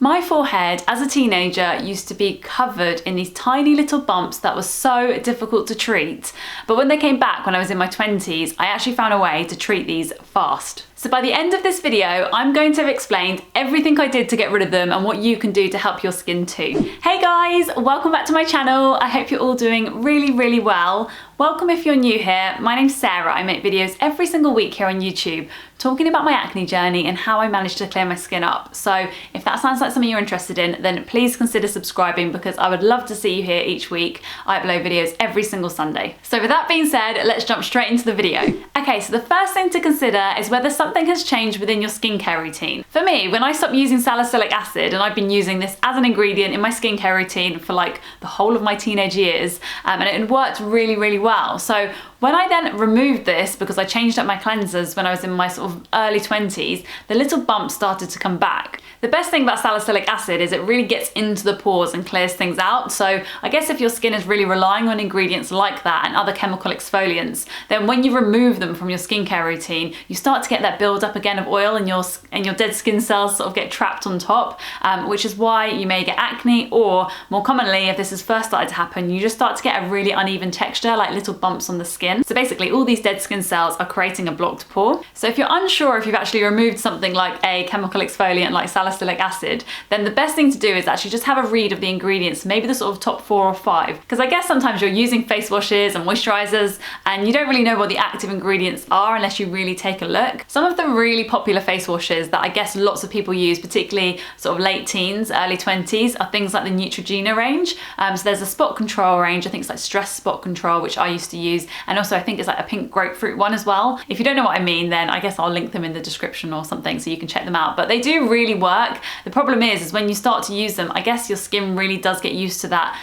My forehead as a teenager used to be covered in these tiny little bumps that were so difficult to treat. But when they came back when I was in my 20s, I actually found a way to treat these fast. So by the end of this video, I'm going to have explained everything I did to get rid of them and what you can do to help your skin too. Hey guys, welcome back to my channel. I hope you're all doing really well. Welcome if you're new here. My name's Sarah. I make videos every single week here on YouTube talking about my acne journey and how I managed to clear my skin up. So if that sounds like something you're interested in, then please consider subscribing because I would love to see you here each week. I upload videos every single Sunday. So with that being said, let's jump straight into the video. Okay, so the first thing to consider is whether something has changed within your skincare routine. For me, when I stopped using salicylic acid, and I've been using this as an ingredient in my skincare routine for like the whole of my teenage years, and it worked really well. So when I then removed this, because I changed up my cleansers when I was in my sort of early 20s, the little bumps started to come back. The best thing about salicylic acid is it really gets into the pores and clears things out. So I guess if your skin is really relying on ingredients like that and other chemical exfoliants, then when you remove them from your skincare routine, you start to get that build up again of oil and your dead skin cells sort of get trapped on top, which is why you may get acne, or more commonly, if this has first started to happen, you just start to get a really uneven texture, like little bumps on the skin. So basically all these dead skin cells are creating a blocked pore. So if you're unsure if you've actually removed something like a chemical exfoliant like salicylic acid, then the best thing to do is actually just have a read of the ingredients, maybe the sort of top 4 or 5. Because I guess sometimes you're using face washes and moisturizers and you don't really know what the active ingredients are unless you really take a look. Some of the really popular face washes that I guess lots of people use, particularly sort of late teens, early 20s, are things like the Neutrogena range. So there's a spot control range, I think it's like stress spot control, which I used to use, and also I think it's like a pink grapefruit one as well. If you don't know what I mean, then I guess I'll link them in the description or something so you can check them out. But they do really work. The problem is when you start to use them, I guess your skin really does get used to that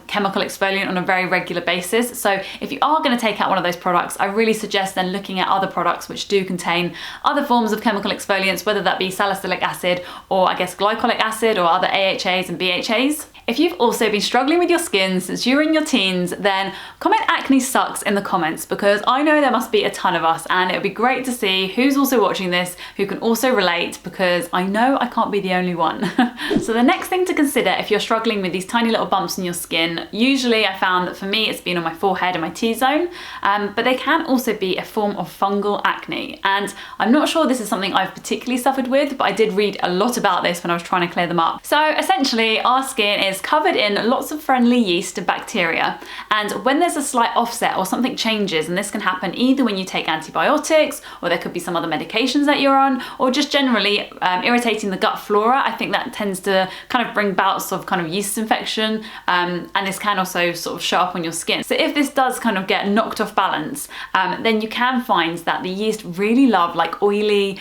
chemical exfoliant on a very regular basis. So if you are going to take out one of those products, I really suggest then looking at other products which do contain other forms of chemical exfoliants, whether that be salicylic acid or I guess glycolic acid or other AHAs and BHAs. If you've also been struggling with your skin since you were in your teens, then comment acne sucks in the comments, because I know there must be a ton of us and it would be great to see who's also watching this who can also relate, because I know I can't be the only one. So the next thing to consider if you're struggling with these tiny little bumps in your skin, usually I found that for me it's been on my forehead and my T-zone, but they can also be a form of fungal acne. And I'm not sure this is something I've particularly suffered with, but I did read a lot about this when I was trying to clear them up. So essentially our skin is covered in lots of friendly yeast and bacteria, and when there's a slight offset or something changes, and this can happen either when you take antibiotics, or there could be some other medications that you're on, or just generally irritating the gut flora, I think that tends to kind of bring bouts of kind of yeast infection, and this can also sort of show up on your skin. So if this does kind of get knocked off balance, then you can find that the yeast really love like oily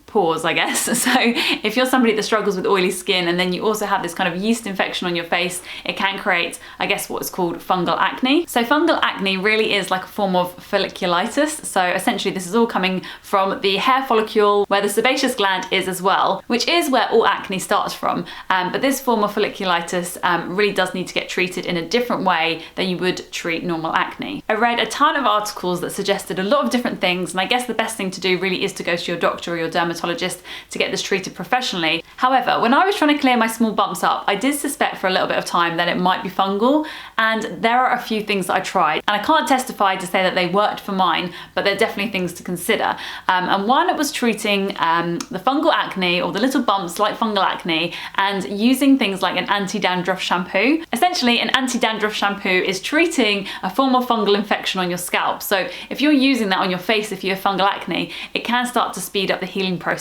pores, I guess. So if you're somebody that struggles with oily skin and then you also have this kind of yeast infection on your face, it can create, I guess, what's called fungal acne. So fungal acne really is like a form of folliculitis. So essentially this is all coming from the hair follicle where the sebaceous gland is as well, which is where all acne starts from. But this form of folliculitis really does need to get treated in a different way than you would treat normal acne. I read a ton of articles that suggested a lot of different things, and I guess the best thing to do really is to go to your doctor or your dermatologist to get this treated professionally. However, when I was trying to clear my small bumps up, I did suspect for a little bit of time that it might be fungal, and there are a few things that I tried, and I can't testify to say that they worked for mine, but they're definitely things to consider. And one was treating the fungal acne, or the little bumps like fungal acne, and using things like an anti-dandruff shampoo. Essentially, an anti-dandruff shampoo is treating a form of fungal infection on your scalp. So if you're using that on your face, if you have fungal acne, it can start to speed up the healing process.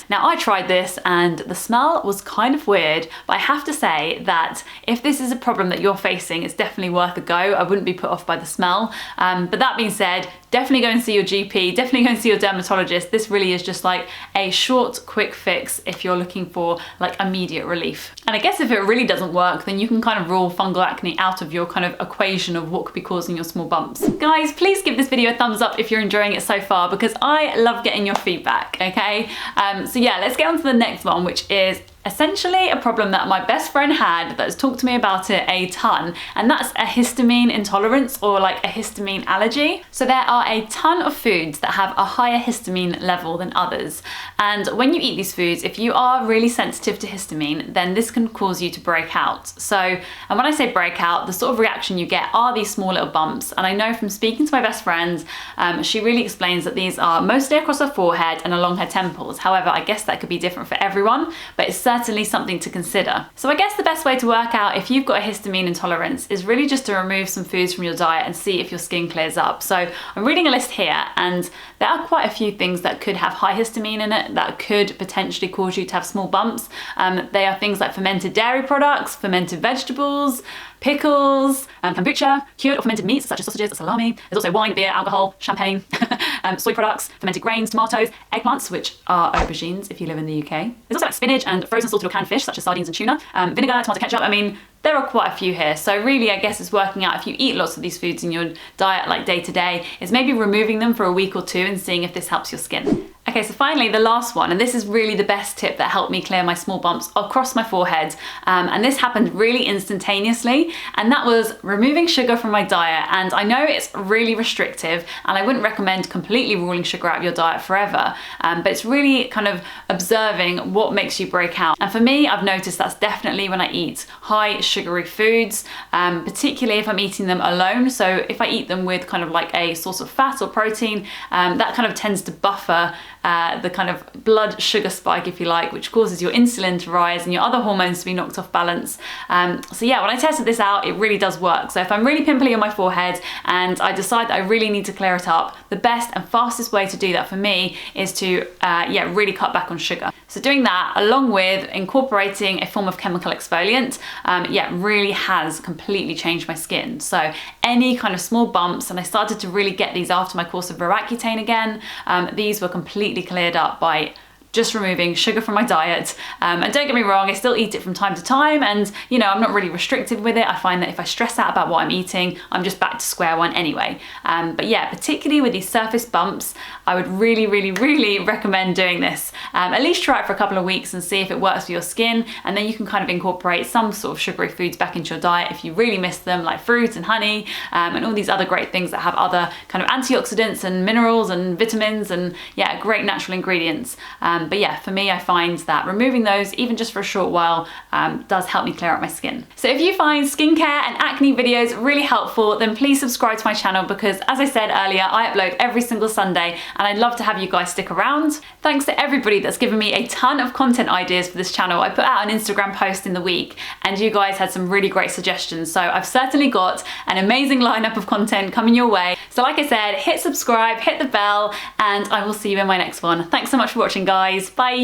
Now I tried this and the smell was kind of weird, but I have to say that if this is a problem that you're facing, it's definitely worth a go. I wouldn't be put off by the smell. But that being said, definitely go and see your GP, definitely go and see your dermatologist. This really is just like a short, quick fix if you're looking for like immediate relief. And I guess if it really doesn't work, then you can kind of rule fungal acne out of your kind of equation of what could be causing your small bumps. Guys, please give this video a thumbs up if you're enjoying it so far, because I love getting your feedback, okay? So yeah, let's get on to the next one, which is essentially a problem that my best friend had that has talked to me about it a ton, and that's a histamine intolerance or like a histamine allergy. So there are a ton of foods that have a higher histamine level than others, and when you eat these foods, if you are really sensitive to histamine, then this can cause you to break out. So, and when I say break out, the sort of reaction you get are these small little bumps, and I know from speaking to my best friend, she really explains that these are mostly across her forehead and along her temples. However, I guess that could be different for everyone, but it's certainly something to consider. So I guess the best way to work out if you've got a histamine intolerance is really just to remove some foods from your diet and see if your skin clears up. So I'm reading a list here, and there are quite a few things that could have high histamine in it that could potentially cause you to have small bumps. They are things like fermented dairy products, fermented vegetables, pickles, kombucha, cured or fermented meats such as sausages or salami. There's also wine, beer, alcohol, champagne, soy products, fermented grains, tomatoes, eggplants, which are aubergines if you live in the UK. There's also like spinach and frozen salted or canned fish such as sardines and tuna, vinegar, tomato ketchup. I mean, there are quite a few here. So really, I guess it's working out if you eat lots of these foods in your diet like day to day, is maybe removing them for a week or two and seeing if this helps your skin. Okay, so finally the last one, and this is really the best tip that helped me clear my small bumps across my forehead, and this happened really instantaneously, and that was removing sugar from my diet. And I know it's really restrictive, and I wouldn't recommend completely ruling sugar out of your diet forever, but it's really kind of observing what makes you break out. And for me, I've noticed that's definitely when I eat high sugary foods, particularly if I'm eating them alone. So if I eat them with kind of like a source of fat or protein, that kind of tends to buffer the kind of blood sugar spike, if you like, which causes your insulin to rise and your other hormones to be knocked off balance. So yeah, when I tested this out, it really does work. So if I'm really pimply on my forehead and I decide that I really need to clear it up, the best and fastest way to do that for me is to really cut back on sugar. So doing that along with incorporating a form of chemical exfoliant, really has completely changed my skin. So any kind of small bumps, and I started to really get these after my course of Roaccutane again, these were completely cleared up by just removing sugar from my diet. And don't get me wrong, I still eat it from time to time, and you know, I'm not really restrictive with it. I find that if I stress out about what I'm eating, I'm just back to square one anyway. But yeah, particularly with these surface bumps, I would really, really, really recommend doing this. At least try it for a couple of weeks and see if it works for your skin, and then you can kind of incorporate some sort of sugary foods back into your diet if you really miss them, like fruit and honey, and all these other great things that have other kind of antioxidants and minerals and vitamins and great natural ingredients. But yeah, for me, I find that removing those, even just for a short while, does help me clear up my skin. So if you find skincare and acne videos really helpful, then please subscribe to my channel, because as I said earlier, I upload every single Sunday, and I'd love to have you guys stick around. Thanks to everybody that's given me a ton of content ideas for this channel. I put out an Instagram post in the week, and you guys had some really great suggestions. So I've certainly got an amazing lineup of content coming your way. So like I said, hit subscribe, hit the bell, and I will see you in my next one. Thanks so much for watching, guys. Bye.